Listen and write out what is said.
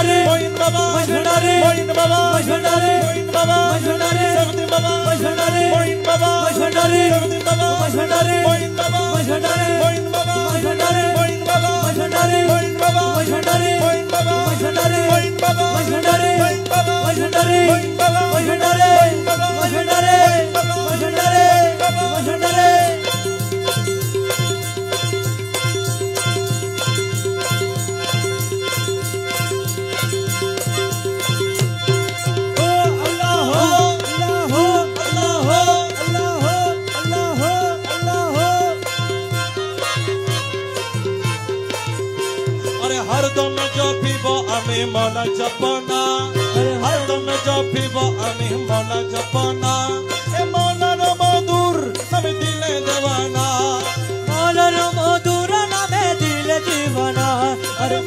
भंडारी मोइन बाबा भंडारी मोइन बाबा भंडारी मोइन बाबा भंडारी सबदी बाबा भंडारी मोइन बाबा भंडारी सबदी बाबा भंडारी मोइन बाबा भंडारी मोइन बाबा भंडारी मोइन बाबा भंडारी मोइन बाबा भंडारी मोइन बाबा भंडारी मोइन बाबा भंडारी मोइन बाबा भंडारी मोइन बाबा भंडारी मोइन बाबा भंडारी बाबा भंडारी बाबा भंडारी हरदम जपिब आमी मौला जपना हरदम जपिब आमी मौला जपना ए मौलार मधुर नामे दिले देवाना मौलार मधुर नामे दिले दीवाना अरे